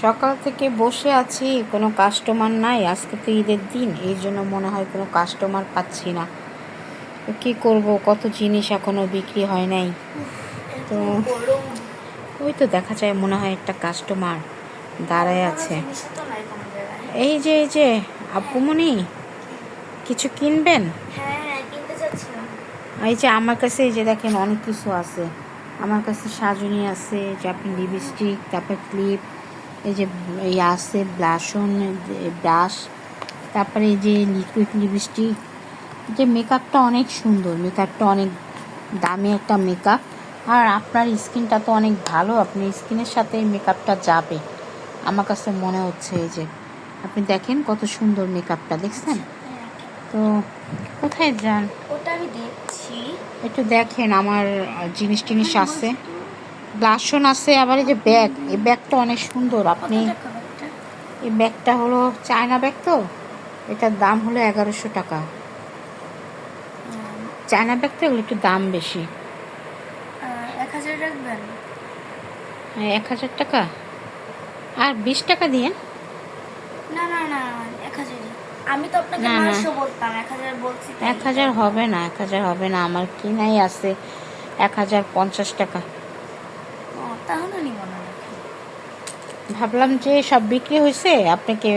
সকাল থেকে বসে আছি, কোনো কাস্টমার নাই। আজকে তো ঈদের দিন, এই জন্য মনে হয় কোনো কাস্টমার পাচ্ছি না। তো কী করব, কত জিনিস এখনও বিক্রি হয় নাই। তো ওই তো দেখা যায় মনে হয় একটা কাস্টমার দাঁড়ায় আছে। এই যে আপুমনি, কিছু কিনবেন? এই যে আমার কাছে এই যে দেখেন অনেক কিছু আছে। আমার কাছে সাজুনি আছে, যে আপনি লিপস্টিক, তারপর ক্লিপ, এই যে আছে ব্লাশন, ব্রাশ, তারপরে এই যে লিকুইড লিপস্টিক। যে মেকআপটা অনেক সুন্দর, মেকআপটা অনেক দামি একটা মেকআপ। আর আপনার স্কিনটা তো অনেক ভালো, আপনি স্কিনের সাথে এই মেকআপটা যাবে আমার কাছে মনে হচ্ছে। এই যে আপনি দেখেন কত সুন্দর মেকআপটা, দেখছেন? তো কোথায় যান? ওটা আমি দেখছি, একটু দেখেন আমার জিনিস টিনিস আছে, ব্লাশন আছে, আবার এই যে ব্যাগ, এই ব্যাগটা অনেক সুন্দর। আপনি এই ব্যাগটা হলো চায়না ব্যাগ, তো এটার দাম হলো 1100 টাকা। চায়না ব্যাগ তো এগুলো একটু দাম বেশি। 1000 রাখবেন? হ্যাঁ, 1000 টাকা আর 20 টাকা দিয়ে। না না না, 1000। আমি তো আপনাকে 900 বলতাম, 1000 বলছি। 1000 হবে না, 1000 হবে না, আমার কিনাই আছে 1050 টাকা। তাহলে নিব না। ভাবলাম যে সব বিক্রি হয়েছে, আপনাকে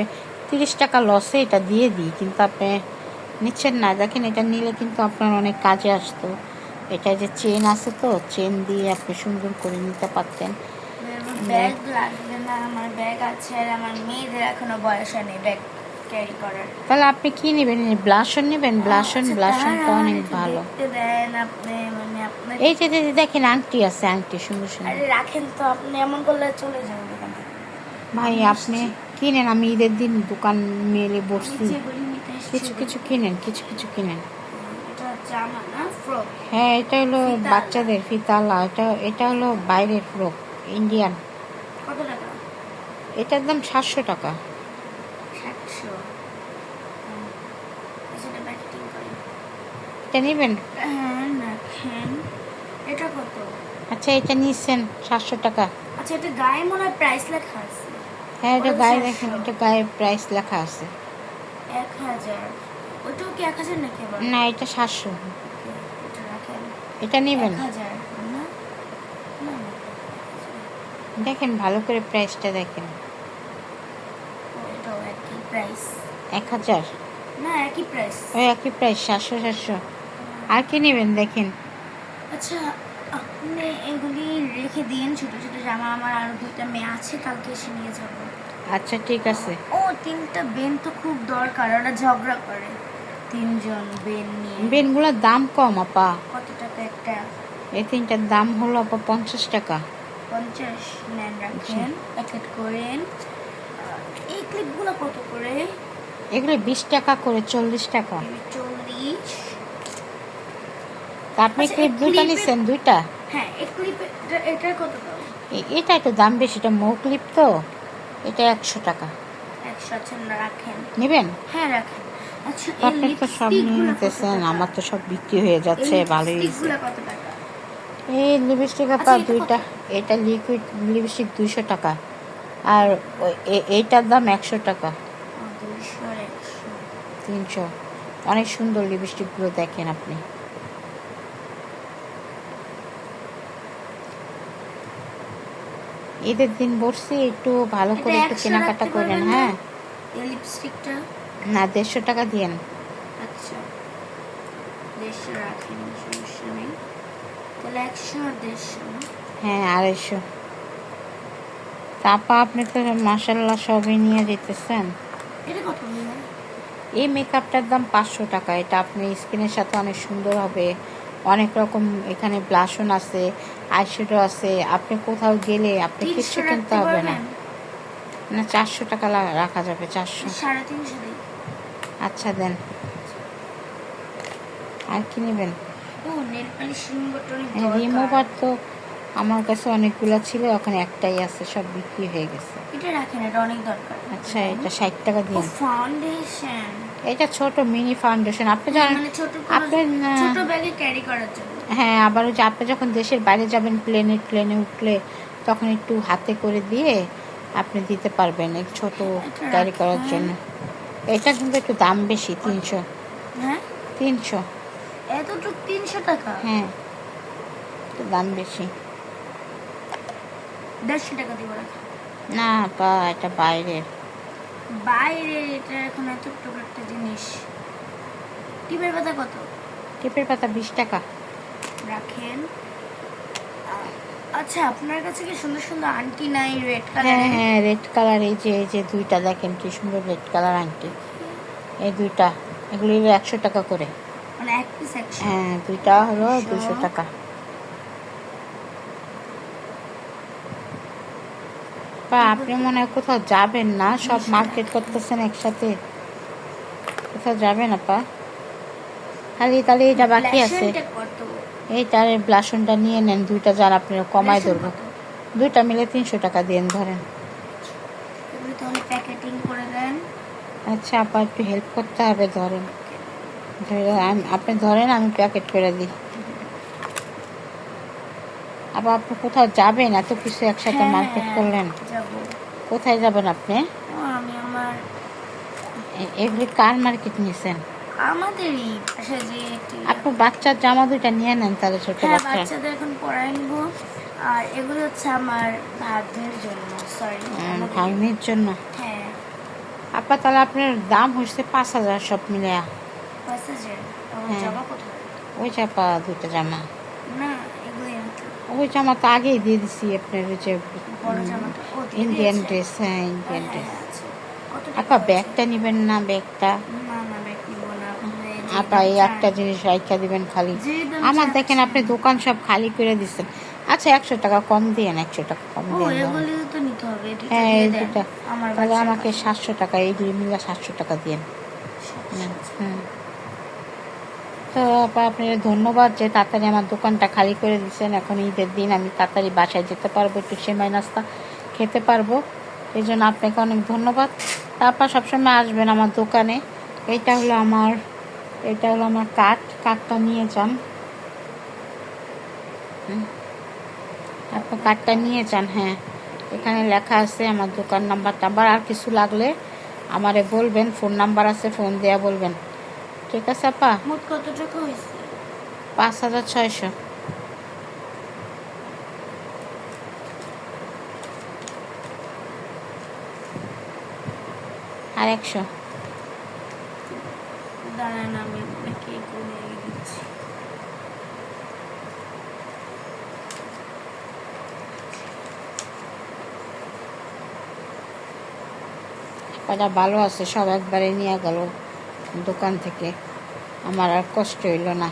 30 টাকা লসে এটা দিয়ে দিই, কিন্তু আপনি নিচ্ছেন না। দেখেন, এটা নিলে কিন্তু আপনার অনেক কাজে আসতো। এটা যে চেন আছে, তো চেন দিয়ে আপনি সুন্দর করে নিতে পারতেন। ব্যাগ লাগবে না, আমার ব্যাগ আছে, আর আমার মেয়েদের এখনো বয়স নেই ব্যাগ ক্যারি করার। তাহলে আপনি কি নেবেন? ব্লাশন নেবেন? ব্লাশনটা অনেক ভালো। দেন আপনি, মানে আপনার এই যে দেখেন আংটি আছে, আংটি সুন্দর সুন্দর। আরে রাখেন তো, আপনি এমন করলে চলে যাবে। ভাই আপনি কিনেন, আমি ঈদের দিন দোকান মেলে বসছি। কিছু কিছু কিনেন, কিছু কিছু কিনেন। হ্যাঁ, এটা হলো বাচ্চাদের ফিতালা। এটা হলো বাইরের ফ্রক, ইন্ডিয়ান। কত টাকা? এটার দাম 700 টাকা। 700? এটা নেবেন? হ্যাঁ রাখেন। এটা কত? আচ্ছা, এটা নিচ্ছেন 700 টাকা। আচ্ছা, এটা গায়ে মনে হয় প্রাইস লেখা আছে। হ্যাঁ, এটা গায়ে দেখেন, এটা গায়ে প্রাইস লেখা আছে। 1000? ওটাও কি 1000 নাকি আবার? না, এটা 700। এটা রাখেন। এটা নেবেন? 1000 না? না দেখেন ভালো করে প্রাইসটা দেখেন। এটাও একই প্রাইস। 1000? না, একই প্রাইস। ওই একই প্রাইস, 700। আর কি নেবেন দেখেন? আচ্ছা, আপনি এগুলি রেখে দিন। ছোট ছোট জামা আমার আরো 2টা মেয়ে আছে, কালকে এসে নিয়ে যাব। আচ্ছা, ঠিক আছে। ও 3টা বেন তো খুব দরকার, ওরা ঝগড়া করে 3জন বেন নিয়ে। বেনগুলোর দাম কম আপা। কত টাকা একটা? এই 3টার দাম হলো আপা 50 টাকা। 50 নেন, রাখেন, এক এক করেন। এই ক্লিপগুলো কত করে? এগুলো 20 টাকা করে, 40 টাকা। 40। তা আপনি ক্লিপ দুইটা নিচ্ছেন? দুইটা? হ্যাঁ, এই ক্লিপ এটা কত দাম? এটা একটু দাম বেশি, এটা মৌ ক্লিপ তো, এটা 100 টাকা। 100? আচ্ছা, রাখেন। নেবেন? হ্যাঁ রাখেন। আচ্ছা, এই আপনি তো সব নিয়ে নিতেছেন, আমার তো সব বিক্রি হয়ে যাচ্ছে, ভালোই হয়েছে। কত টাকা? এই লিপস্টিক আপা দুইটা, এটা লিকুইড লিপস্টিক 200 টাকা, আর এইটার দাম 100 টাকা। 300। অনেক সুন্দর লিপস্টিকগুলো, দেখেন আপনি। ঈদের দিন বসছি, একটু ভালো করে একটু কেনাকাটা করেন। হ্যাঁ, লিপস্টিকটা না 150 টাকা দিয়েন। আচ্ছা, 150 রাখেন, সমস্যা নেই। তাহলে 100 আর 150। হ্যাঁ, 250। তাপা আপনি তো মাশাল্লাহ সবই নিয়ে যেতেছেন। এটা কত? এই মেকআপটার দাম 500 টাকা। এটা আপনি স্কিনের সাথে অনেক সুন্দর হবে। অনেক রকম এখানে ব্লাশন আছে, আইশ্যাডো আছে। আপনি কোথাও গেলে আপনি কিছু কিনতে হবে না। না, 400 টাকা রাখা যাবে। 400? 350 দিই। আচ্ছা, দেন। আর কি নেবেন? ও নেল পালিশ রিমুভার তো আমার কাছে অনেকগুলো ছিল, এখন একটাই আছে, সব বিক্রি হয়ে গেছে। এটা রাখেন, এটা অনেক দরকার। আচ্ছা, এটা 60 টাকা দিন। ফাউন্ডেশন, এটা ছোট মিনি ফাউন্ডেশন, আপনি জানেন, মানে আপনি ছোট ব্যাগে ক্যারি করার জন্য। হ্যাঁ, আবার ওই যে আপনি যখন দেশের বাইরে যাবেন, প্লেনে উঠলে তখন একটু হাতে করে দিয়ে আপনি দিতে পারবেন এই ছোট এটা ক্যারি করার রাখেন। জন্য। এটা কিন্তু একটু দাম বেশি, 300। হ্যাঁ 300, এতটুকু 300 টাকা, হ্যাঁ একটু দাম বেশি। 150 টাকা দিব রাখেন। না আপা, এটা বাইরের। বাইরে এটা এখন এতটুকু একটা জিনিস। টিপের পাতা কত টিপের পাতা 20 টাকা। রাখেন। আচ্ছা আপনার কাছে কি সুন্দর সুন্দর আন্টি নাই রেড হ্যাঁ কালারের? হ্যাঁ, রেড কালার, এই যে দুইটা দেখেন কি সুন্দর রেড কালার আংটি, এই দুইটা, এগুলি 100 টাকা করে। মানে এক পিস 100? হ্যাঁ, দুইটা হলো 200 টাকা। বা আপনি মনে হয় কোথাও যাবেন না, সব মার্কেট করতেছেন একসাথে, কোথাও যাবেন আপা? খালি তাহলে এটা বাকি আছে, ব্লাশনটা কত? এইটার ব্লাশনটা নিয়ে নেন, দুইটা যার আপনার কমায় ব্লাশন ধরবো, কত? দুইটা মিলে 300 টাকা দিয়ে ধরেন। এগুলো তাহলে প্যাকেটিং করে দেন। আচ্ছা আপা, একটু হেল্প করতে হবে, ধরেন, আপনি ধরেন, আমি প্যাকেট করে দিই। আবার আপনি কোথাও যাবেন, এত কিছু একসাথে হ্যাঁ মার্কেট হ্যাঁ করলেন, যাবো। কোথায় যাবেন আপনি? আমি আমার এগুলি কার মার্কেট নিয়েছেন? আমাদেরই পাশে যে আপনি বাচ্চার জামা দুইটা নিয়ে নেন তাহলে, ছোট হ্যাঁ বাচ্চা। বাচ্চাদের এখন পড়াই নিব। আর এগুলো হচ্ছে আমার ভাগ্নের জন্য, সরি ভাগ্নির জন্য। হ্যাঁ আপা তাহলে আপনার দাম হচ্ছে 5,000 সব মিলে। প্যাসেজের। হ্যাঁ। জামা কোথায়? ওই যে আপা, দুইটা জামা, না এগুলোই নাকি ওই জামা তো আগেই দিয়ে দিছি আপনার, ওই যে বড় জামাটা ও দিয়ে ইন্ডিয়ান দিয়েছে? ড্রেস, হ্যাঁ ইন্ডিয়ান হ্যাঁ, ড্রেস। হ্যাঁ, আছে। কত টাকা আপা হয়েছে? ব্যাগটা নেবেন না? ব্যাগটা না না ব্যাগ নিব না, আপনি যে আপা দাম এই চান, একটা জিনিস রাইখা দিবেন খালি। যে দাম আমার দেখেন চাচ্ছেন। আপনি দোকান সব খালি করে দিচ্ছেন। আচ্ছা 100 টাকা কম দিয়েন, 100 টাকা কম ও দিয়েন। এগুলি তো নিতে হবে, এই দুইটা হ্যাঁ দিয়ে এই দেন দুটা, আমার তাহলে বাচ্চার আমাকে পাশে। 700 টাকা, এই দুই মিলে 700 টাকা দিয়েন। হুম। তো আপা আপনার ধন্যবাদ যে তাড়াতাড়ি আমার দোকানটা খালি করে দিচ্ছেন। এখন ঈদের দিন আমি তাড়াতাড়ি বাসায় যেতে পারবো, একটু সেমাই নাস্তা খেতে পারবো, এই জন্য আপনাকে অনেক ধন্যবাদ। তারপর সবসময় আসবেন আমার দোকানে। এটা হলো আমার, এটা হলো আমার কার্ডটা নিয়ে যান। আপনি কার্ডটা নিয়ে যান। হ্যাঁ, এখানে লেখা আছে আমার দোকান নাম্বার টাম্বার, আর কিছু লাগলে আমারে বলবেন, ফোন নাম্বার আছে, ফোন দেয়া বলবেন। ঠিক আছে আপা? মোট কত টাকা হয়েছে? 5,600 আর 100। দাঁড়ান আমি আপনাকে করে দিচ্ছি। টাকাটা ভালো আছে, সব একবারে নিয়ে গেল দোকান থেকে, আমার আর কষ্ট হইল না।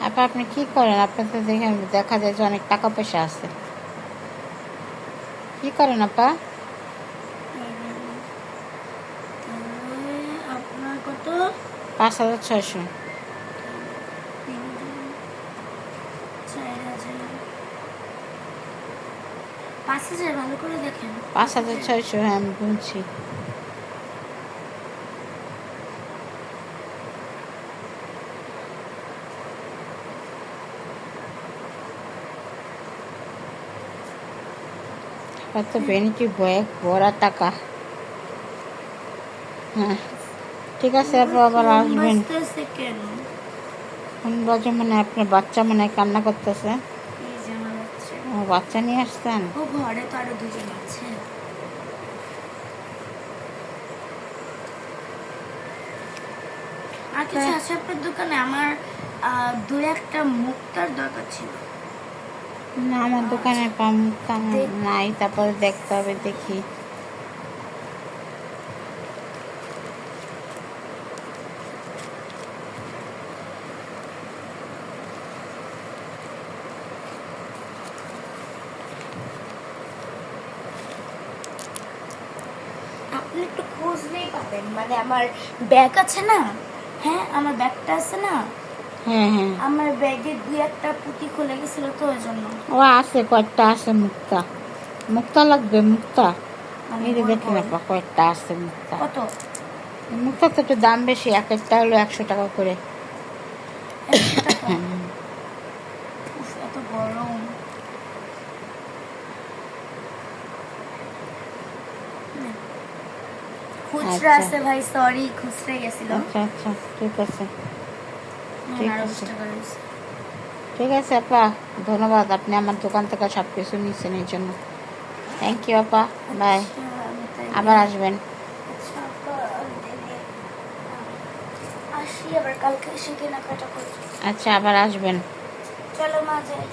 আপা আপনি কি করেন? আপনার তো দেখে দেখা যায় যে অনেক টাকা পয়সা আছে। কি করেন আপা? তাহলে আপনার কত? 5,600। 4,000 ভালো করে দেখেন। 5,600, হ্যাঁ আমি গুনছি। তো বেনিটি বয়ে ভরা টাকা। হ্যাঁ ঠিক আছে, আপনি আবার আসবেন। বাঁচতেছে কেন? কোন বাজে, মানে আপনার বাচ্চা মনে হয় কান্না করতেছে। এই যে আমার বাচ্চা। ও বাচ্চা নিয়ে আসছেন? ও ঘরে তো আরো দুজন আছে। আর কিছু আছে আপনার দোকানে? আমার দু একটা মুক্তার দরকার ছিল। না আমার দোকানে মুক্তা নাই, তারপরে দেখতে হবে, দেখি। আপনি একটু খুঁজলেই পাবেন, মানে আমার ব্যাগ আছে না, হ্যাঁ আমার ব্যাগটা আছে না, হ্যাঁ হ্যাঁ, আমার ব্যাগে দুই একটা পুঁতি খুলে গেছিল তো ওই জন্য। ও আছে, কয়েকটা আছে মুক্তা। মুক্তা লাগবে? মুক্তা মানে এই যে গোল দেখেন গোল। আপা, কয়েকটা আছে মুক্তা। কত? মুক্তা তো একটু দাম বেশি, এক একটা হলো 100 টাকা করে। 100 টাকা? উফ, এত গরম। খুচরা আচ্ছা। আছে ভাই, সরি, খুচরা গেছিল। আচ্ছা আচ্ছা, ঠিক আছে ঠিক আরো আছে। 20 টাকা রয়েছে। ঠিক আছে আপা, ধন্যবাদ, আপনি আমার দোকান থেকে সব কিছু নিচ্ছেন এই জন্য। থ্যাংক ইউ আপা, বাই। আচ্ছা, আমি তাই আবার আসবেন। আচ্ছা আপা, দেখে আসি, আবার কালকে এসে কেনাকাটা করছি। আচ্ছা, আবার আসবেন। চলো মা যাই।